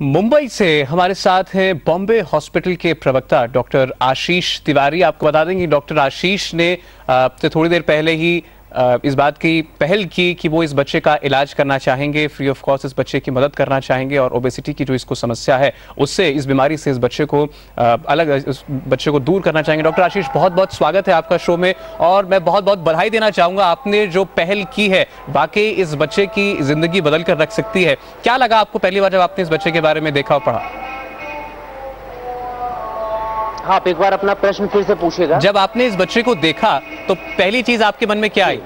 मुंबई से हमारे साथ हैं बॉम्बे हॉस्पिटल के प्रवक्ता डॉक्टर आशीष तिवारी। आपको बता दें कि डॉक्टर आशीष ने थोड़ी देर पहले ही इस बात की पहल की कि वो इस बच्चे का इलाज करना चाहेंगे, फ्री ऑफ कॉस्ट इस बच्चे की मदद करना चाहेंगे और ओबेसिटी की जो इसको समस्या है उससे, इस बीमारी से इस बच्चे को इस बच्चे को दूर करना चाहेंगे। डॉक्टर आशीष, बहुत बहुत स्वागत है आपका शो में और मैं बहुत बहुत बधाई देना चाहूँगा। आपने जो पहल की है वाकई इस बच्चे की जिंदगी बदल कर रख सकती है। क्या लगा आपको पहली बार जब आपने इस बच्चे के बारे में देखा और पढ़ा? हाँ, आप एक बार अपना प्रश्न फिर से पूछिएगा। जब आपने इस बच्चे को देखा तो पहली चीज आपके मन में क्या आई?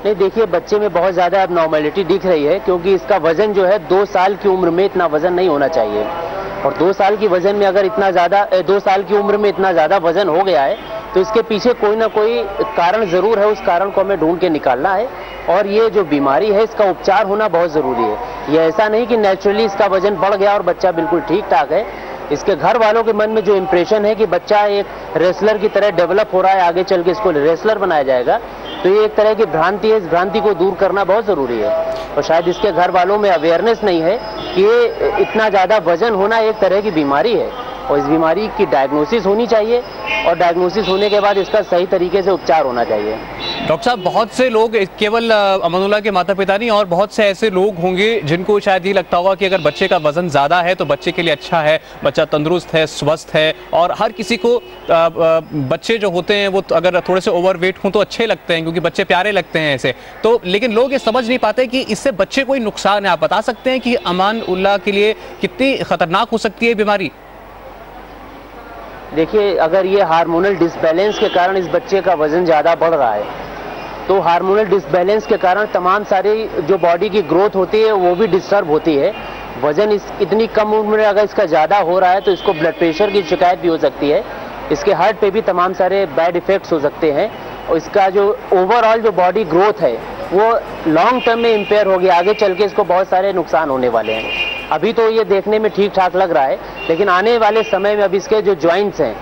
नहीं, देखिए, बच्चे में बहुत ज्यादा एबनॉर्मलिटी दिख रही है क्योंकि इसका वजन जो है 2 साल की उम्र में इतना वजन नहीं होना चाहिए और 2 साल की वजन में अगर इतना ज्यादा 2 साल की उम्र में इतना ज्यादा वजन हो गया है तो इसके पीछे कोई ना कोई कारण जरूर है। उस कारण को हमें ढूंढ के निकालना है और ये जो बीमारी है इसका उपचार होना बहुत जरूरी है। ये ऐसा नहीं कि नेचुरली इसका वजन बढ़ गया और बच्चा बिल्कुल ठीक ठाक है। इसके घर वालों के मन में जो इंप्रेशन है कि बच्चा एक रेसलर की तरह डेवलप हो रहा है, आगे चल के इसको रेसलर बनाया जाएगा, तो ये एक तरह की भ्रांति है। इस भ्रांति को दूर करना बहुत जरूरी है और शायद इसके घर वालों में अवेयरनेस नहीं है कि ये इतना ज्यादा वजन होना एक तरह की बीमारी है और इस बीमारी की डायग्नोसिस होनी चाहिए और डायग्नोसिस होने के बाद इसका सही तरीके से उपचार होना चाहिए। डॉक्टर साहब, बहुत से लोग, केवल अमनुल्लाह के माता पिता नहीं और बहुत से ऐसे लोग होंगे जिनको शायद ये लगता होगा कि अगर बच्चे का वजन ज़्यादा है तो बच्चे के लिए अच्छा है, बच्चा तंदुरुस्त है, स्वस्थ है। और हर किसी को बच्चे जो होते हैं वो अगर थोड़े से ओवरवेट हों तो अच्छे लगते हैं क्योंकि बच्चे प्यारे लगते हैं ऐसे। तो लेकिन लोग ये समझ नहीं पाते कि इससे बच्चे को ही नुकसान है। आप बता सकते हैं कि अमानुल्लाह के लिए कितनी खतरनाक हो सकती है बीमारी? देखिए, अगर ये हार्मोनल डिसबैलेंस के कारण इस बच्चे का वजन ज़्यादा बढ़ रहा है तो हार्मोनल डिसबैलेंस के कारण तमाम सारी जो बॉडी की ग्रोथ होती है वो भी डिस्टर्ब होती है। वजन इतनी कम उम्र में अगर इसका ज़्यादा हो रहा है तो इसको ब्लड प्रेशर की शिकायत भी हो सकती है। इसके हार्ट पे भी तमाम सारे बैड इफेक्ट्स हो सकते हैं और इसका जो ओवरऑल जो बॉडी ग्रोथ है वो लॉन्ग टर्म में इम्पेयर हो गया। आगे चल के इसको बहुत सारे नुकसान होने वाले हैं। अभी तो ये देखने में ठीक ठाक लग रहा है लेकिन आने वाले समय में अब इसके जो जॉइंट्स हैं,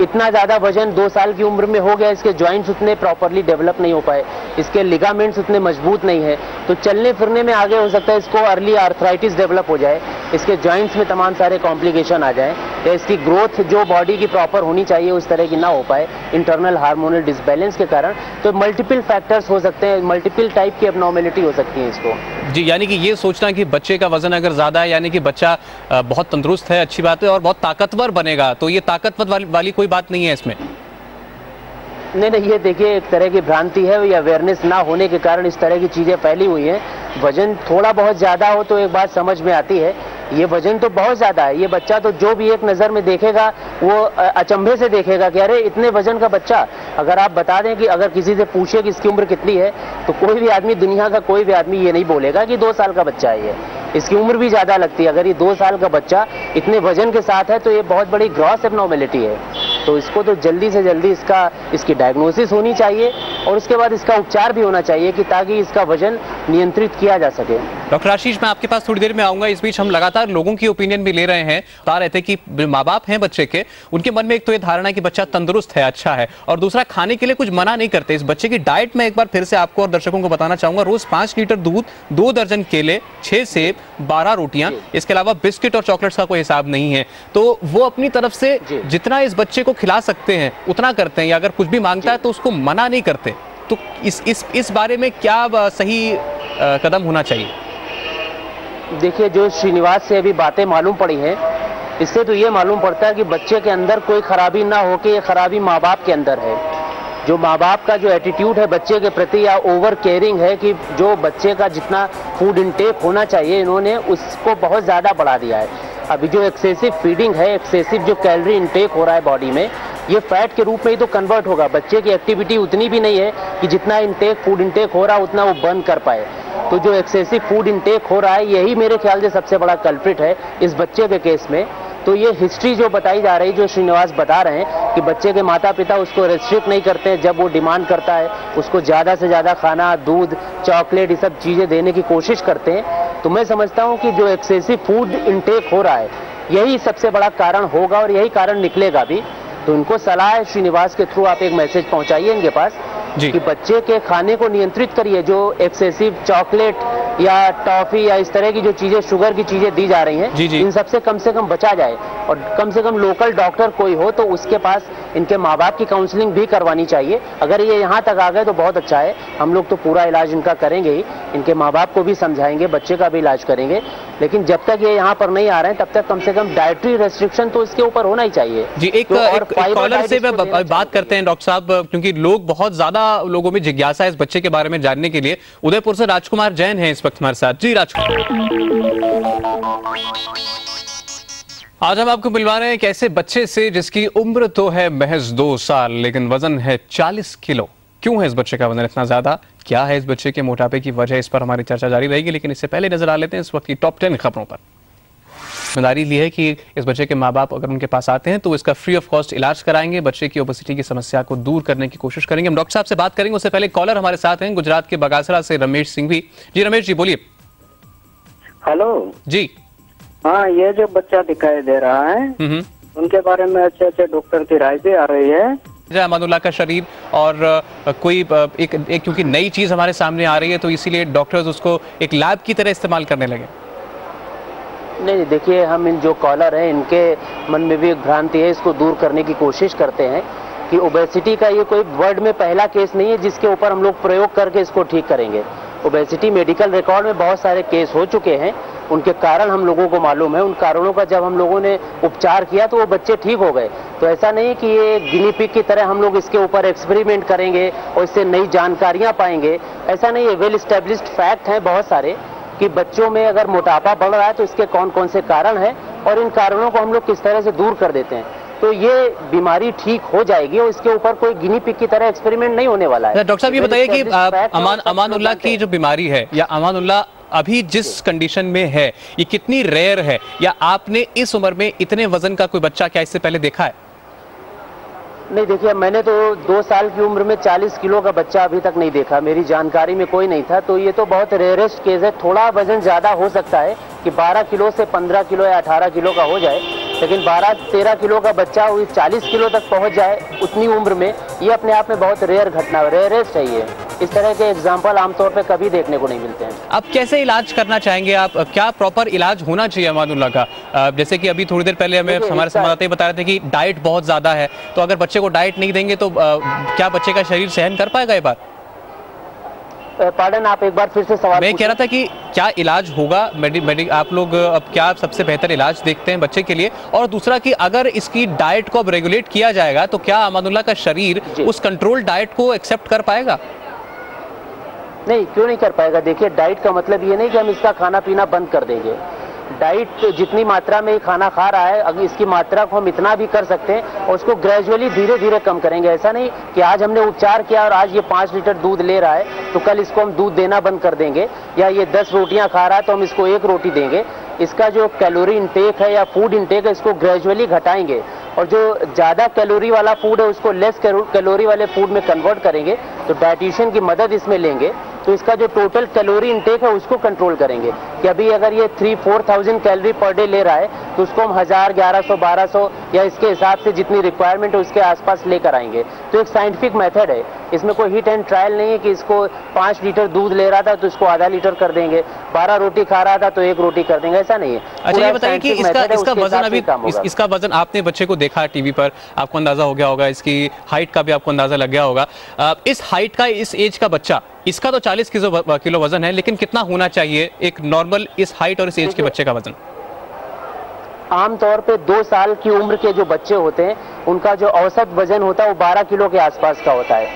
इतना ज़्यादा वजन 2 साल की उम्र में हो गया, इसके जॉइंट्स उतने प्रॉपरली डेवलप नहीं हो पाए, इसके लिगामेंट्स उतने मजबूत नहीं है, तो चलने फिरने में आगे हो सकता है इसको अर्ली आर्थराइटिस डेवलप हो जाए, इसके जॉइंट्स में तमाम सारे कॉम्प्लिकेशन आ जाए या इसकी ग्रोथ जो बॉडी की प्रॉपर होनी चाहिए उस तरह की ना हो पाए इंटरनल हार्मोनल डिसबैलेंस के कारण। तो मल्टीपल फैक्टर्स हो सकते हैं, मल्टीपल टाइप की एबनॉर्मलिटी हो सकती है इसको। जी, यानी कि ये सोचना कि बच्चे का वजन अगर ज़्यादा है यानी कि बच्चा बहुत तंदुरुस्त है, अच्छी बात है और बहुत ताकतवर बनेगा, तो ये ताकतवर वाली कोई बात नहीं है इसमें। नहीं, ये देखिए, एक तरह की भ्रांति है। ये अवेयरनेस ना होने के कारण इस तरह की चीज़ें फैली हुई हैं। वजन थोड़ा बहुत ज़्यादा हो तो एक बात समझ में आती है, ये वजन तो बहुत ज़्यादा है। ये बच्चा तो जो भी एक नज़र में देखेगा वो अचंभे से देखेगा कि अरे इतने वजन का बच्चा। अगर आप बता दें कि अगर किसी से पूछे कि इसकी उम्र कितनी है तो कोई भी आदमी, दुनिया का कोई भी आदमी ये नहीं बोलेगा कि 2 साल का बच्चा है। ये इसकी उम्र भी ज़्यादा लगती है। अगर ये 2 साल का बच्चा इतने वजन के साथ है तो ये बहुत बड़ी ग्रॉस एबनॉर्मलिटी है। तो इसको तो जल्दी से जल्दी इसकी डायग्नोसिस होनी चाहिए और उसके बाद इसका उपचार भी होना चाहिए कि ताकि इसका वजन नियंत्रित किया जा सके। डॉक्टर आशीष, मैं आपके पास थोड़ी देर में आऊंगा। इस बीच हम लगातार लोगों की ओपिनियन भी ले रहे हैं। बता रहे थे कि माँ बाप हैं बच्चे के, उनके मन में एक तो ये धारणा है कि बच्चा तंदुरुस्त है, अच्छा है, और दूसरा खाने के लिए कुछ मना नहीं करते। इस बच्चे की डाइट में एक बार फिर से आपको और दर्शकों को बताना चाहूंगा, रोज 5 लीटर दूध, 2 दर्जन केले, 6 सेब, 12 रोटियां, इसके अलावा बिस्किट और चॉकलेट्स का कोई हिसाब नहीं है। तो वो अपनी तरफ से जितना इस बच्चे को खिला सकते हैं उतना करते हैं, या अगर कुछ भी मांगता है तो उसको मना नहीं करते। तो इस बारे में क्या सही कदम होना चाहिए? देखिए, जो श्रीनिवास से अभी बातें मालूम पड़ी हैं, इससे तो ये मालूम पड़ता है कि बच्चे के अंदर कोई खराबी ना हो कि ये खराबी माँ बाप के अंदर है। जो माँ बाप का जो एटीट्यूड है बच्चे के प्रति या ओवर केयरिंग है कि जो बच्चे का जितना फूड इंटेक होना चाहिए इन्होंने उसको बहुत ज़्यादा बढ़ा दिया है। अभी जो एक्सेसिव फीडिंग है, एक्सेसिव जो कैलोरी इंटेक हो रहा है बॉडी में, ये फैट के रूप में ही तो कन्वर्ट होगा। बच्चे की एक्टिविटी उतनी भी नहीं है कि जितना फूड इंटेक हो रहा है उतना वो बर्न कर पाए। तो जो एक्सेसिव फूड इंटेक हो रहा है यही मेरे ख्याल से सबसे बड़ा कल्प्रिट है इस बच्चे के केस में। तो ये हिस्ट्री जो बताई जा रही, जो श्रीनिवास बता रहे हैं कि बच्चे के माता पिता उसको रेस्ट्रिक्ट नहीं करते, जब वो डिमांड करता है उसको ज़्यादा से ज़्यादा खाना, दूध, चॉकलेट, ये सब चीज़ें देने की कोशिश करते हैं। तो मैं समझता हूँ कि जो एक्सेसिव फूड इंटेक हो रहा है यही सबसे बड़ा कारण होगा और यही कारण निकलेगा भी। तो उनको सलाह है, श्रीनिवास के थ्रू आप एक मैसेज पहुँचाइए इनके पास कि बच्चे के खाने को नियंत्रित करिए। जो एक्सेसिव चॉकलेट या टॉफी या इस तरह की जो चीजें, शुगर की चीजें दी जा रही हैं, इन सबसे कम से कम बचा जाए। और कम से कम लोकल डॉक्टर कोई हो तो उसके पास इनके माँ बाप की काउंसलिंग भी करवानी चाहिए। अगर ये यहाँ तक आ गए तो बहुत अच्छा है, हम लोग तो पूरा इलाज इनका करेंगे ही, इनके माँ बाप को भी समझाएंगे, बच्चे का भी इलाज करेंगे। लेकिन जब तक ये यहाँ पर नहीं आ रहे हैं तब तक कम से कम डाइटरी रेस्ट्रिक्शन तो इसके ऊपर होना ही चाहिए। जी, एक कॉलर से बात करते हैं डॉक्टर साहब, क्योंकि लोग बहुत ज्यादा लोगों में जिज्ञासा है इस बच्चे के बारे में जानने के लिए। उदयपुर से राजकुमार जैन है इस वक्त हमारे साथ। जी राजकुमार, आज हम आपको मिलवा रहे हैं एक ऐसे बच्चे से जिसकी उम्र तो है महज 2 साल, लेकिन वजन है 40 किलो। क्यों है इस बच्चे का वजन इतना ज्यादा? क्या है इस बच्चे के मोटापे की वजह? इस पर हमारी चर्चा जारी रहेगी, लेकिन इससे पहले नजर आ लेते हैं इस वक्त की टॉप 10 खबरों पर। जिम्मेदारी ली है कि इस बच्चे के माँ बाप अगर उनके पास आते हैं तो इसका फ्री ऑफ कॉस्ट इलाज कराएंगे, बच्चे की ओबेसिटी की समस्या को दूर करने की कोशिश करेंगे। हम डॉक्टर साहब से बात करेंगे, उससे पहले कॉलर हमारे साथ हैं गुजरात के बगासरा से रमेश सिंह भी। जी रमेश जी, बोलिए। हेलो जी। हाँ, ये जो बच्चा दिखाई दे रहा है उनके बारे में अच्छे अच्छे डॉक्टर की राय भी आ रही है। अमानुल्लाह का शरीर और कोई एक क्योंकि नई चीज हमारे सामने आ रही है तो इसीलिए डॉक्टर्स उसको एक लैब की तरह इस्तेमाल करने लगे। नहीं, देखिए, हम इन जो कॉलर हैं इनके मन में भी एक भ्रांति है, इसको दूर करने की कोशिश करते हैं कि ओबेसिटी का ये कोई वर्ल्ड में पहला केस नहीं है जिसके ऊपर हम लोग प्रयोग करके इसको ठीक करेंगे। ओबेसिटी मेडिकल रिकॉर्ड में बहुत सारे केस हो चुके हैं, उनके कारण हम लोगों को मालूम है। उन कारणों का जब हम लोगों ने उपचार किया तो वो बच्चे ठीक हो गए। तो ऐसा नहीं कि ये गिनी पिग की तरह हम लोग इसके ऊपर एक्सपेरिमेंट करेंगे और इससे नई जानकारियां पाएंगे, ऐसा नहीं है। वेल स्टेब्लिश्ड फैक्ट हैं बहुत सारे कि बच्चों में अगर मोटापा बढ़ रहा है तो इसके कौन कौन से कारण हैं और इन कारणों को हम लोग किस तरह से दूर कर देते हैं, तो ये बीमारी ठीक हो जाएगी और इसके ऊपर कोई गिनी पिग की तरह एक्सपेरिमेंट नहीं होने वाला है। डॉक्टर साहब ये बताइए कि अमानुल्लाह की जो बीमारी है या अमानुल्लाह अभी जिस कंडीशन में है ये कितनी रेयर है, या आपने इस उम्र में इतने वजन का कोई बच्चा क्या इससे पहले देखा है? नहीं, देखिए, मैंने तो 2 साल की उम्र में 40 किलो का बच्चा अभी तक नहीं देखा, मेरी जानकारी में कोई नहीं था। तो ये तो बहुत रेयरेस्ट केस है। थोड़ा वजन ज्यादा हो सकता है कि 12 किलो से 15 किलो या 18 किलो का हो जाए, लेकिन 12-13 किलो का बच्चा 40 किलो तक पहुंच जाए उतनी उम्र में, ये अपने आप में बहुत रेयर घटना, रेयरेस्ट है ये। इस तरह के एग्जाम्पल आमतौर पे कभी देखने को नहीं मिलते हैं। अब कैसे इलाज करना चाहेंगे आप? क्या प्रॉपर इलाज होना चाहिए अमानुल्लाह का? जैसे कि अभी थोड़ी देर पहले हमें हमारे संवाददाता बता रहे थे कि डाइट बहुत ज्यादा है, तो अगर बच्चे को डाइट नहीं देंगे तो क्या बच्चे का शरीर सहन कर पाएगा ये बात? पार्डन, आप एक बार फिर से सवाल। मैं कह रहा था कि क्या इलाज होगा? आप लोग अब क्या सबसे बेहतर इलाज देखते हैं बच्चे के लिए? और दूसरा कि अगर इसकी डाइट को अब रेगुलेट किया जाएगा तो क्या अमानुल्लाह का शरीर उस कंट्रोल डाइट को एक्सेप्ट कर पाएगा? नहीं, क्यों नहीं कर पाएगा? देखिए, डाइट का मतलब ये नहीं कि हम इसका खाना पीना बंद कर देंगे। डाइट जितनी मात्रा में खाना खा रहा है, अगर इसकी मात्रा को हम इतना भी कर सकते हैं और उसको ग्रेजुअली धीरे धीरे कम करेंगे। ऐसा नहीं कि आज हमने उपचार किया और आज ये 5 लीटर दूध ले रहा है तो कल इसको हम दूध देना बंद कर देंगे, या ये 10 रोटियां खा रहा है तो हम इसको 1 रोटी देंगे। इसका जो कैलोरी इंटेक है या फूड इंटेक है, इसको ग्रेजुअली घटाएंगे और जो ज्यादा कैलोरी वाला फूड है उसको लेस कैलोरी वाले फूड में कन्वर्ट करेंगे। तो डाइटिशियन की मदद इसमें लेंगे तो इसका जो टोटल कैलोरी इंटेक है उसको कंट्रोल करेंगे कि अभी अगर ये 3-4,000 कैलोरी पर डे ले रहा है तो उसको हम 1000, 1100, 1200 या इसके हिसाब से जितनी रिक्वायरमेंट है उसके आसपास लेकर आएंगे। तो एक साइंटिफिक मेथड है, इसमें कोई हिट एंड ट्रायल नहीं है कि इसको 5 लीटर दूध ले रहा था तो इसको आधा लीटर कर देंगे, 12 रोटी खा रहा था तो 1 रोटी कर देंगे, ऐसा नहीं है। अच्छा, ये बताइए कि इसका वजन अभी इसका वजन आपने बच्चे को देखा टीवी पर, आपको अंदाजा हो गया होगा, इसकी हाइट का भी आपको अंदाजा लग गया होगा। इस हाइट का, इस एज का बच्चा, इसका तो 40 किलो वजन है, लेकिन कितना होना चाहिए एक नॉर्मल इस हाइट और इस एज के बच्चे का वजन? आमतौर पे 2 साल की उम्र के जो बच्चे होते हैं उनका जो औसत वजन होता है वो 12 किलो के आसपास का होता है।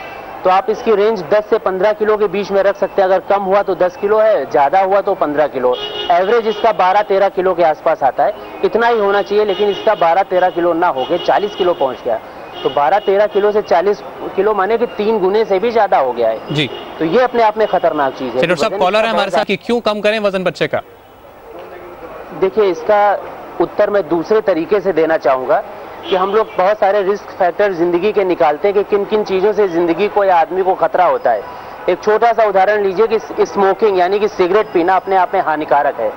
तो आप इसकी रेंज 10 से 15 किलो के बीच में रख सकते हैं। अगर कम हुआ तो 10 किलो है, ज्यादा हुआ तो 15 किलो। एवरेज इसका 12-13 किलो के आसपास आता है, इतना ही होना चाहिए। लेकिन इसका 12-13 किलो ना होके 40 किलो पहुंच गया तो 12-13 किलो से 40 किलो माने कि 3 गुने से भी ज्यादा हो गया है जी। तो ये अपने आप में खतरनाक चीज है। डॉक्टर साहब, कॉलर है हमारे साथ कि क्यों कम करें वजन बच्चे का? देखिए, इसका उत्तर मैं दूसरे तरीके से देना चाहूंगा कि हम लोग बहुत सारे रिस्क फैक्टर जिंदगी के निकालते हैं कि किन किन चीजों से जिंदगी को या आदमी को खतरा होता है। एक छोटा सा उदाहरण लीजिए कि स्मोकिंग यानी कि सिगरेट पीना अपने आप में हानिकारक है,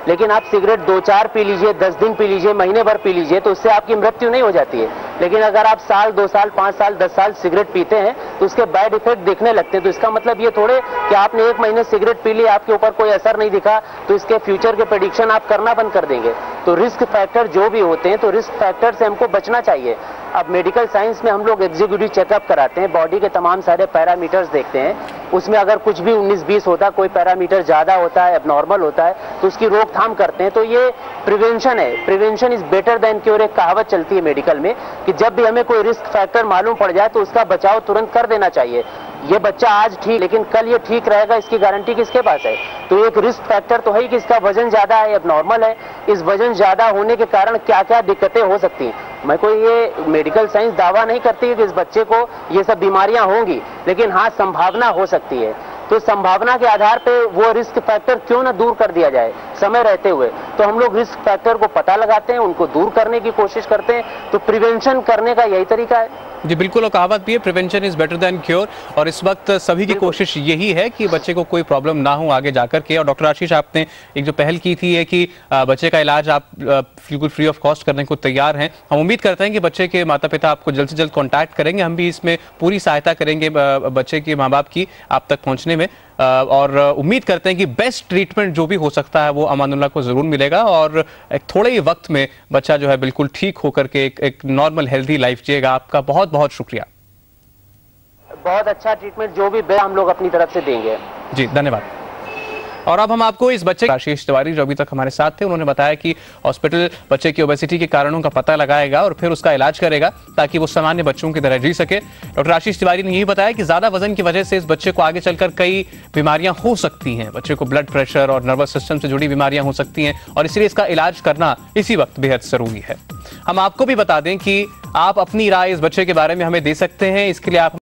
लेकिन आप सिगरेट 2-4 पी लीजिए, 10 दिन पी लीजिए, महीने भर पी लीजिए तो उससे आपकी मृत्यु नहीं हो जाती है। लेकिन अगर आप साल, 2 साल, 5 साल, 10 साल सिगरेट पीते हैं तो उसके बैड इफेक्ट दिखने लगते हैं। तो इसका मतलब ये थोड़े कि आपने 1 महीने सिगरेट पी ली, आपके ऊपर कोई असर नहीं दिखा तो इसके फ्यूचर के प्रेडिक्शन आप करना बंद कर देंगे। तो रिस्क फैक्टर जो भी होते हैं, तो रिस्क फैक्टर से हमको बचना चाहिए। अब मेडिकल साइंस में हम लोग एग्जीक्यूटिव चेकअप कराते हैं, बॉडी के तमाम सारे पैरामीटर्स देखते हैं। उसमें अगर कुछ भी 19-20 होता है, कोई पैरामीटर ज्यादा होता है, एबनॉर्मल होता है, तो उसकी रोकथाम करते हैं। तो ये प्रिवेंशन है, prevention is better than cure. एक कहावत चलती है मेडिकल में कि जब भी हमें कोई रिस्क फैक्टर मालूम पड़ जाए तो उसका बचाव तुरंत कर देना चाहिए। ये बच्चा आज ठीक, लेकिन कल ये ठीक रहेगा, इसकी गारंटी किसके पास है? तो एक रिस्क फैक्टर तो है कि इसका वजन ज्यादा है, एबनॉर्मल है। इस वजन ज्यादा होने के कारण क्या क्या दिक्कतें हो सकती हैं। मैं कोई ये मेडिकल साइंस दावा नहीं करती कि इस बच्चे को ये सब बीमारियां होंगी, लेकिन हाँ संभावना हो सकती है। तो संभावना के आधार पे वो रिस्क फैक्टर क्यों ना दूर कर दिया जाए समय रहते हुए। तो हम लोग रिस्क फैक्टर को पता लगाते हैं, उनको दूर करने की कोशिश करते हैं। तो प्रिवेंशन करने का यही तरीका है जी। बिल्कुल, और कहावत भी है prevention is better than cure. और इस वक्त सभी की कोशिश यही है कि बच्चे को कोई प्रॉब्लम ना हो आगे जाकर के। और डॉक्टर आशीष, आपने एक जो पहल की थी है कि बच्चे का इलाज आप बिल्कुल फ्री ऑफ कॉस्ट करने को तैयार हैं। हम उम्मीद करते हैं कि बच्चे के माता पिता आपको जल्द से जल्द कॉन्टैक्ट करेंगे। हम भी इसमें पूरी सहायता करेंगे बच्चे के माँ बाप की आप तक पहुँचने में। और उम्मीद करते हैं कि बेस्ट ट्रीटमेंट जो भी हो सकता है वो अमानुल्लाह को जरूर मिलेगा और एक थोड़े ही वक्त में बच्चा जो है बिल्कुल ठीक होकर के एक नॉर्मल हेल्दी लाइफ जिएगा। आपका बहुत बहुत शुक्रिया। बहुत अच्छा ट्रीटमेंट जो भी हम लोग अपनी तरफ से देंगे जी, धन्यवाद। और अब हम आपको इस बच्चे आशीष तिवारी जो अभी तक हमारे साथ थे, उन्होंने बताया कि हॉस्पिटल बच्चे की ओबेसिटी के कारणों का पता लगाएगा और फिर उसका इलाज करेगा ताकि वो सामान्य बच्चों की तरह जी सके। डॉक्टर आशीष तिवारी ने यही बताया कि ज्यादा वजन की वजह से इस बच्चे को आगे चलकर कई बीमारियां हो सकती हैं। बच्चे को ब्लड प्रेशर और नर्वस सिस्टम से जुड़ी बीमारियां हो सकती हैं और इसलिए इसका इलाज करना इसी वक्त बेहद जरूरी है। हम आपको भी बता दें कि आप अपनी राय इस बच्चे के बारे में हमें दे सकते हैं। इसके लिए आप